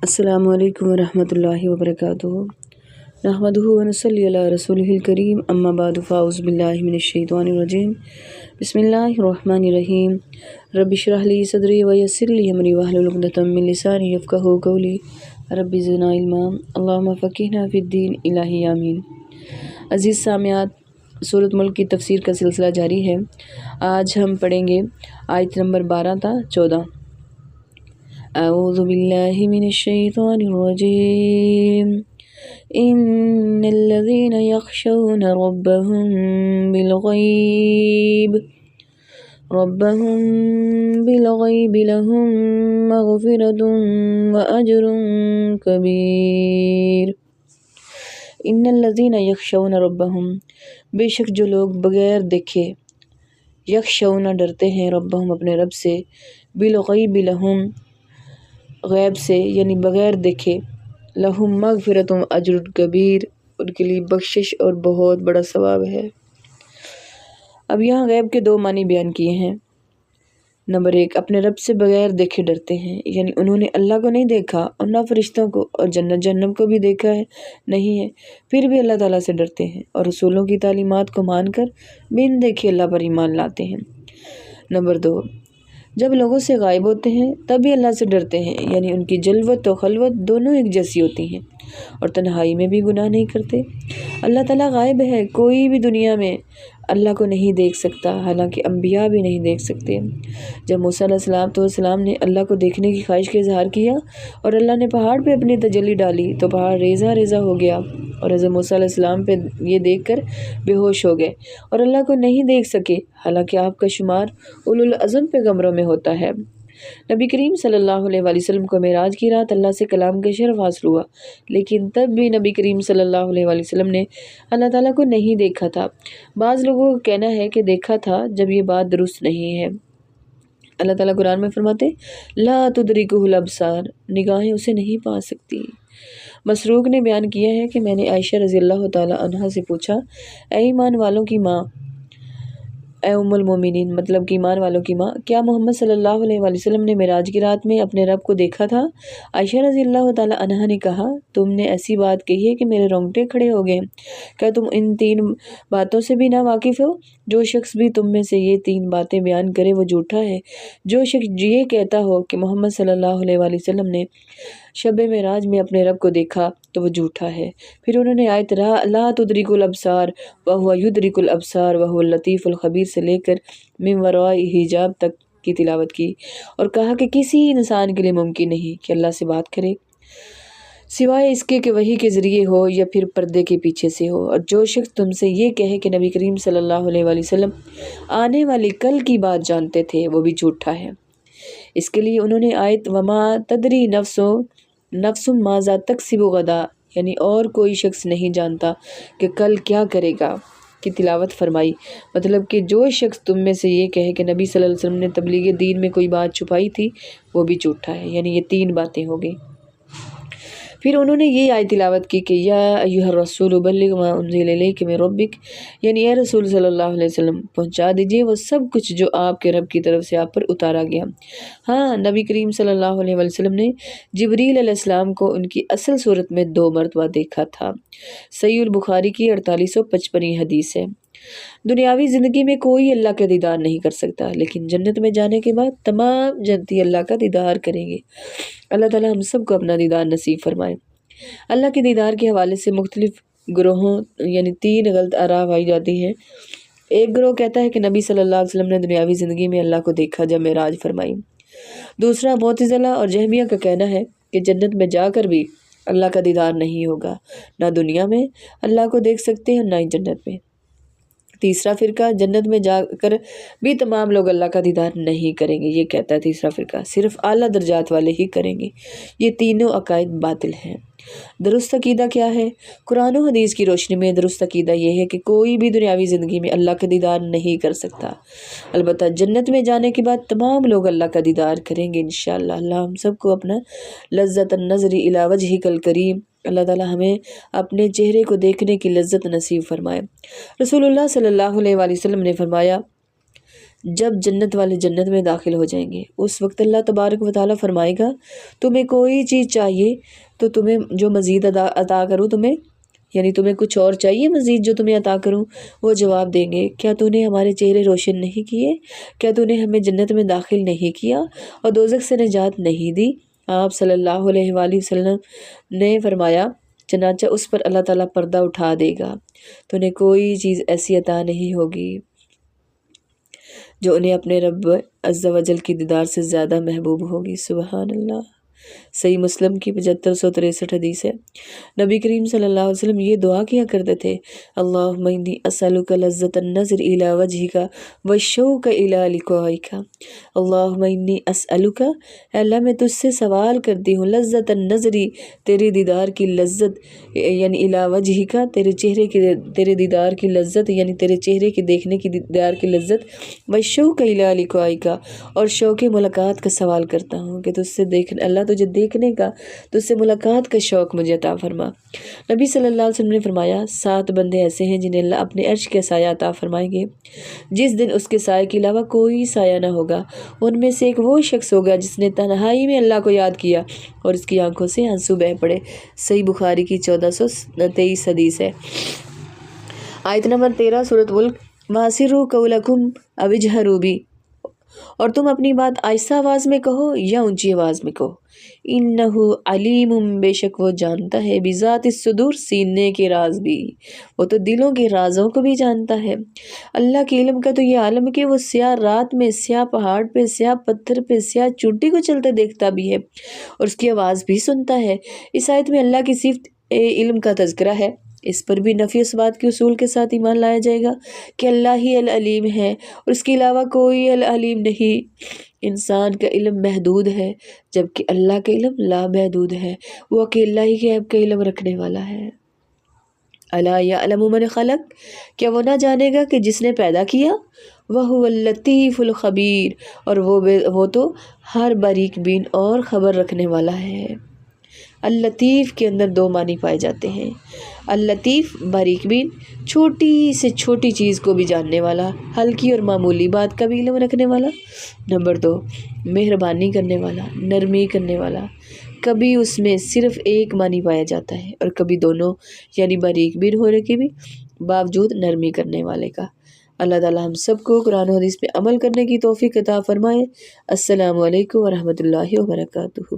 السلام علیکم ورحمۃ اللہ وبرکاتہ۔ نحمدہ ونصلی علی رسولہ الکریم، اما بعد فاعوذ باللہ من الشیطان الرجیم، بسم اللہ الرحمن الرحیم۔ رب اشرح لی صدری ویسر لی امری واحلل عقدۃ من لسانی یفقہوا قولی، رب زدنا علما، اللہم فقہنا فی الدین، الہی آمین۔ عزیز سامعات، سورۃ ملک کی تفسیر کا سلسلہ جاری ہے۔ آج ہم پڑھیں گے آیت نمبر 12 تا 14۔ اعوذ باللہ من الشیطان الرجیم، ان الذین یخشون ربهم لهم مغفرۃ واجر کبیر۔ ان الذین یخشون ربهم، بے شک جو لوگ بغیر دیکھے، یخشون ڈرتے ہیں، ربهم اپنے رب سے، بالغیب لهم غیب سے یعنی بغیر دیکھے، لہم مغفرۃ اجر کبیر ان کے لیے بخشش اور بہت بڑا ثواب ہے۔ اب یہاں غیب کے دو معنی بیان کیے ہیں۔ نمبر 1، اپنے رب سے بغیر دیکھے ڈرتے ہیں، یعنی انہوں نے اللہ کو نہیں دیکھا اور نہ فرشتوں کو اور جنت جہنم کو بھی دیکھا ہے نہیں ہے، پھر بھی اللہ تعالیٰ سے ڈرتے ہیں اور رسولوں کی تعلیمات کو مان کر بن دیکھے اللہ پر ایمان لاتے ہیں۔ نمبر 2، جب لوگوں سے غائب ہوتے ہیں تب بھی اللہ سے ڈرتے ہیں، یعنی ان کی جلوت و خلوت دونوں ایک جیسی ہوتی ہیں اور تنہائی میں بھی گناہ نہیں کرتے۔ اللہ تعالیٰ غائب ہے، کوئی بھی دنیا میں اللہ کو نہیں دیکھ سکتا، حالانکہ انبیاء بھی نہیں دیکھ سکتے۔ جب موسیٰ علیہ السلام نے اللہ کو دیکھنے کی خواہش کا اظہار کیا اور اللہ نے پہاڑ پہ اپنی تجلی ڈالی تو پہاڑ ریزہ ریزہ ہو گیا اور حضرت موسیٰ علیہ السلام پہ یہ دیکھ کر بے ہوش ہو گئے اور اللہ کو نہیں دیکھ سکے، حالانکہ آپ کا شمار اولو العزم پیغمبروں میں ہوتا ہے۔ نبی کریم صلی اللہ علیہ وآلہ وسلم کو معراج کی رات اللہ سے کلام کا شرف حاصل ہوا، لیکن تب بھی نبی کریم صلی اللہ علیہ وآلہ وسلم نے اللہ تعالیٰ کو نہیں دیکھا تھا۔ بعض لوگوں کا کہنا ہے کہ دیکھا تھا، جب یہ بات درست نہیں ہے۔ اللہ تعالیٰ قرآن میں فرماتے، لا تدرکہ الابصار، نگاہیں اسے نہیں پا سکتی۔ مسروق نے بیان کیا ہے کہ میں نے عائشہ رضی اللہ تعالیٰ عنہا سے پوچھا، اے ایمان والوں کی ماں، اے ام المومنین، مطلب کہ ایمان والوں کی ماں، کیا محمد صلی اللہ علیہ وآلہ وسلم نے معراج کی رات میں اپنے رب کو دیکھا تھا؟ عائشہ رضی اللہ تعالیٰ عنہا نے کہا، تم نے ایسی بات کہی ہے کہ میرے رونگٹے کھڑے ہو گئے۔ کیا تم ان 3 باتوں سے بھی نا واقف ہو؟ جو شخص بھی تم میں سے یہ 3 باتیں بیان کرے وہ جھوٹا ہے۔ جو شخص یہ کہتا ہو کہ محمد صلی اللہ علیہ وآلہ وسلم نے شب معراج میں اپنے رب کو دیکھا تو وہ جھوٹا ہے۔ پھر انہوں نے آیت لا تدرک الابصار وہو یدرک الابصار وہو اللطیف الخبیر سے لے کر من وراء حجاب تک کی تلاوت کی اور کہا کہ کسی انسان کے لیے ممکن نہیں کہ اللہ سے بات کرے سوائے اس کے کہ وحی کے ذریعے ہو یا پھر پردے کے پیچھے سے ہو۔ اور جو شخص تم سے یہ کہے کہ نبی کریم صلی اللہ علیہ وآلہ وسلم آنے والی کل کی بات جانتے تھے، وہ بھی جھوٹا ہے۔ اس کے لیے انہوں نے آیت وما تدری نفس ماذا تکسب غدا، یعنی اور کوئی شخص نہیں جانتا کہ کل کیا کرے گا کی تلاوت فرمائی۔ مطلب کہ جو شخص تم میں سے یہ کہے کہ نبی صلی اللہ علیہ وسلم نے تبلیغ دین میں کوئی بات چھپائی تھی، وہ بھی جھوٹا ہے، یعنی یہ 3 باتیں ہو گئی۔ پھر انہوں نے یہ آیت تلاوت کی کہ یا ایھا الرسول بلغ ما انزل الیک من ربک، یعنی اے رسول صلی اللہ علیہ وسلم پہنچا دیجئے وہ سب کچھ جو آپ کے رب کی طرف سے آپ پر اتارا گیا۔ ہاں، نبی کریم صلی اللہ علیہ وسلم نے جبریل علیہ السلام کو ان کی اصل صورت میں 2 مرتبہ دیکھا تھا۔ صحیح البخاری کی 4855 حدیث ہے۔ دنیاوی زندگی میں کوئی اللہ کا دیدار نہیں کر سکتا، لیکن جنت میں جانے کے بعد تمام جنتی اللہ کا دیدار کریں گے۔ اللہ تعالیٰ ہم سب کو اپنا دیدار نصیب فرمائے۔ اللہ کے دیدار کے حوالے سے مختلف گروہوں یعنی 3 غلط آراء پائی جاتی ہیں۔ ایک گروہ کہتا ہے کہ نبی صلی اللہ علیہ وسلم نے دنیاوی زندگی میں اللہ کو دیکھا جب معراج فرمائی۔ دوسرا معتزلہ اور جہمیہ کا کہنا ہے کہ جنت میں جا کر بھی اللہ کا دیدار نہیں ہوگا، نہ دنیا میں اللہ کو دیکھ سکتے ہیں نہ ہی جنت میں۔ تیسرا فرقہ جنت میں جا کر بھی تمام لوگ اللہ کا دیدار نہیں کریں گے، یہ کہتا ہے تیسرا فرقہ صرف اعلیٰ درجات والے ہی کریں گے۔ یہ تینوں عقائد باطل ہیں۔ درست عقیدہ کیا ہے؟ قرآن و حدیث کی روشنی میں درست عقیدہ یہ ہے کہ کوئی بھی دنیاوی زندگی میں اللہ کا دیدار نہیں کر سکتا، البتہ جنت میں جانے کے بعد تمام لوگ اللہ کا دیدار کریں گے انشاءاللہ۔ اللہ ہم سب کو اپنا لذت النظر الی وجہک الکریم، اللہ تعالیٰ ہمیں اپنے چہرے کو دیکھنے کی لذت نصیب فرمائے۔ رسول اللہ صلی اللہ علیہ وآلہ وسلم نے فرمایا، جب جنت والے جنت میں داخل ہو جائیں گے اس وقت اللہ تبارک و تعالیٰ فرمائے گا تمہیں کوئی چیز چاہیے تو تمہیں جو مزید عطا کروں تمہیں، یعنی تمہیں کچھ اور چاہیے مزید جو تمہیں عطا کروں؟ وہ جواب دیں گے کیا تو نے ہمارے چہرے روشن نہیں کیے؟ کیا تو نے ہمیں جنت میں داخل نہیں کیا اور دوزخ سے نجات نہیں دی؟ آپ صلی اللہ علیہ وآلہ وسلم نے فرمایا چنانچہ اس پر اللہ تعالیٰ پردہ اٹھا دے گا، تو انہیں کوئی چیز ایسی عطا نہیں ہوگی جو انہیں اپنے رب عز و جل کی دیدار سے زیادہ محبوب ہوگی۔ سبحان اللہ۔ صحیح مسلم کی 7563 حدیث ہے۔ نبی کریم صلی اللہ علیہ وسلم یہ دعا کیا کرتے تھے، اللہم انی اسألک لذت النظر الی وجہک والشوق الی لقائک۔ اللہم انی اسألک، اے اللہ میں تجھ سے سوال کرتی ہوں، لذت النظری، تیرے دیدار کی لذت، یعنی الی وجہک، تیرے دیدار کی لذت، یعنی تیرے چہرے کی دیکھنے کی دیدار کی لذت، والشوق الی لقائک، اور شوق ملاقات کا سوال کرتا ہوں کہ تجھ سے اللہ تجھے دیکھنے کا، تجھ سے ملاقات کا شوق مجھے عطا فرما۔ نبی صلی اللہ علیہ وسلم نے فرمایا 7 بندے ایسے ہیں جنہیں اللہ اپنے عرش کے سایہ عطا فرمائیں گے جس دن اس کے سائے کے علاوہ کوئی سایہ نہ ہوگا۔ ان میں سے ایک وہ شخص ہوگا جس نے تنہائی میں اللہ کو یاد کیا اور اس کی آنکھوں سے آنسو بہہ پڑے۔ صحیح بخاری کی 1423 حدیث ہے۔ آیت نمبر 13 سورۃ ملک، وَأَسِرُّوا قَوْلَكُمْ أَوِ اجْهَرُوا بِهِ، اور تم اپنی بات آہستہ آواز میں کہو یا اونچی آواز میں کہو، انہو علیم، بے شک وہ جانتا ہے، بذات الصدور، سینے کے راز بھی، وہ تو دلوں کے رازوں کو بھی جانتا ہے۔ اللہ کے علم کا تو یہ عالم ہے کہ وہ سیاہ رات میں سیاہ پہاڑ پہ، سیاہ پتھر پہ، سیاہ چونٹی کو چلتے دیکھتا بھی ہے اور اس کی آواز بھی سنتا ہے۔ اس آیت میں اللہ کی صفت علم کا تذکرہ ہے۔ اس پر بھی نفی اس بات کے اصول کے ساتھ ایمان لایا جائے گا کہ اللہ ہی العلیم ہے اور اس کے علاوہ کوئی العلیم نہیں۔ انسان کا علم محدود ہے جبکہ اللہ کا علم لا محدود ہے، وہ اکیلا ہی غیب کا علم رکھنے والا ہے۔ الا یعلم من خلق، کیا وہ نہ جانے گا کہ جس نے پیدا کیا؟ وہو اللطیف الخبیر، اور وہ تو ہر باریک بین اور خبر رکھنے والا ہے۔ اللطیف کے اندر 2 معنی پائے جاتے ہیں۔ اللطیف باریک بین، چھوٹی سے چھوٹی چیز کو بھی جاننے والا، ہلکی اور معمولی بات کا بھی علم رکھنے والا۔ نمبر 2، مہربانی کرنے والا، نرمی کرنے والا۔ کبھی اس میں صرف ایک معنی پایا جاتا ہے اور کبھی دونوں، یعنی باریک بین ہونے کے بھی باوجود نرمی کرنے والے کا۔ اللہ تعالی ہم سب کو قرآن و حدیث پہ عمل کرنے کی توفیق عطا فرمائے۔ السلام علیکم ورحمۃ اللہ وبرکاتہ۔